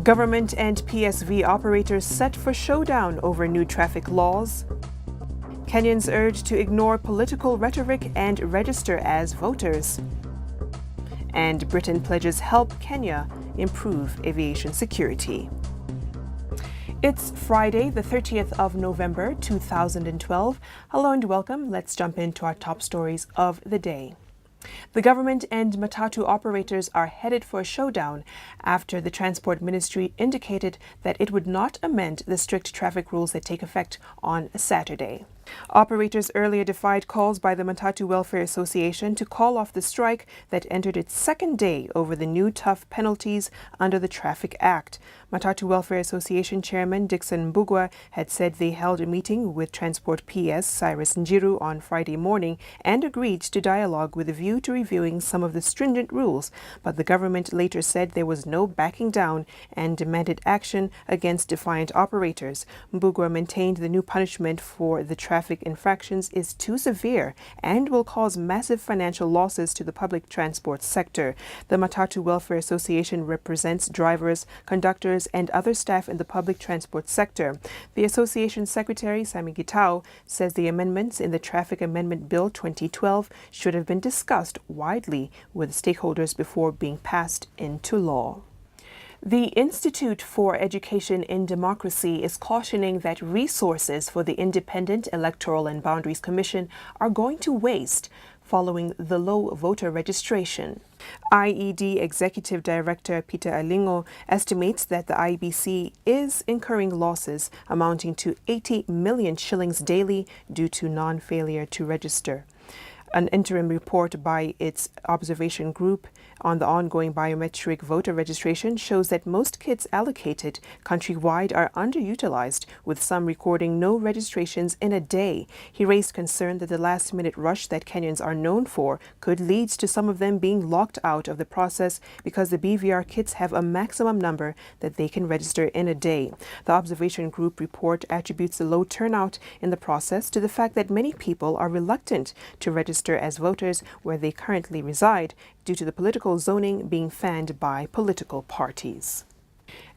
Government and PSV operators set for showdown over new traffic laws. Kenyans urged to ignore political rhetoric and register as voters. And Britain pledges help Kenya improve aviation security. It's Friday, the 30th of November, 2012. Hello and welcome. Let's jump into our top stories of the day. The government and matatu operators are headed for a showdown after the Transport Ministry indicated that it would not amend the strict traffic rules that take effect on Saturday. Operators earlier defied calls by the Matatu Welfare Association to call off the strike that entered its second day over the new tough penalties under the Traffic Act. Matatu Welfare Association Chairman Dixon Mbugua had said they held a meeting with Transport PS Cyrus Njiru on Friday morning and agreed to dialogue with a view to reviewing some of the stringent rules, but the government later said there was no backing down and demanded action against defiant operators. Mbugua maintained the new punishment for the traffic infractions is too severe and will cause massive financial losses to the public transport sector. The Matatu Welfare Association represents drivers, conductors, and other staff in the public transport sector. The association secretary, Sami Gitau, says the amendments in the Traffic Amendment Bill 2012 should have been discussed widely with stakeholders before being passed into law. The Institute for Education in Democracy is cautioning that resources for the Independent Electoral and Boundaries Commission are going to waste following the low voter registration. IED Executive Director Peter Alingo estimates that the IBC is incurring losses amounting to 80 million shillings daily due to non-failure to register. An interim report by its observation group on the ongoing biometric voter registration shows that most kits allocated countrywide are underutilized, with some recording no registrations in a day. He raised concern that the last-minute rush that Kenyans are known for could lead to some of them being locked out of the process because the BVR kits have a maximum number that they can register in a day. The observation group report attributes the low turnout in the process to the fact that many people are reluctant to register as voters where they currently reside due to the political zoning being fanned by political parties.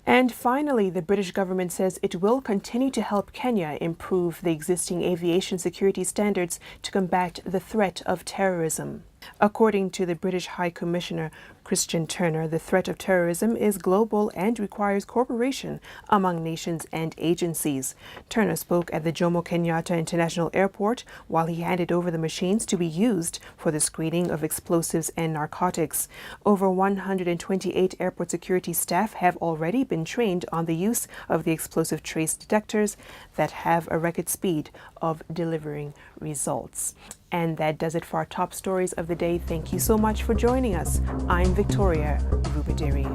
And finally, the British government says it will continue to help Kenya improve the existing aviation security standards to combat the threat of terrorism. According to the British High Commissioner Christian Turner, the threat of terrorism is global and requires cooperation among nations and agencies. Turner spoke at the Jomo Kenyatta International Airport while he handed over the machines to be used for the screening of explosives and narcotics. Over 128 airport security staff have already been trained on the use of the explosive trace detectors that have a record speed of delivering results. And that does it for our top stories of the day. Thank you so much for joining us. I'm Victoria Rubadiri.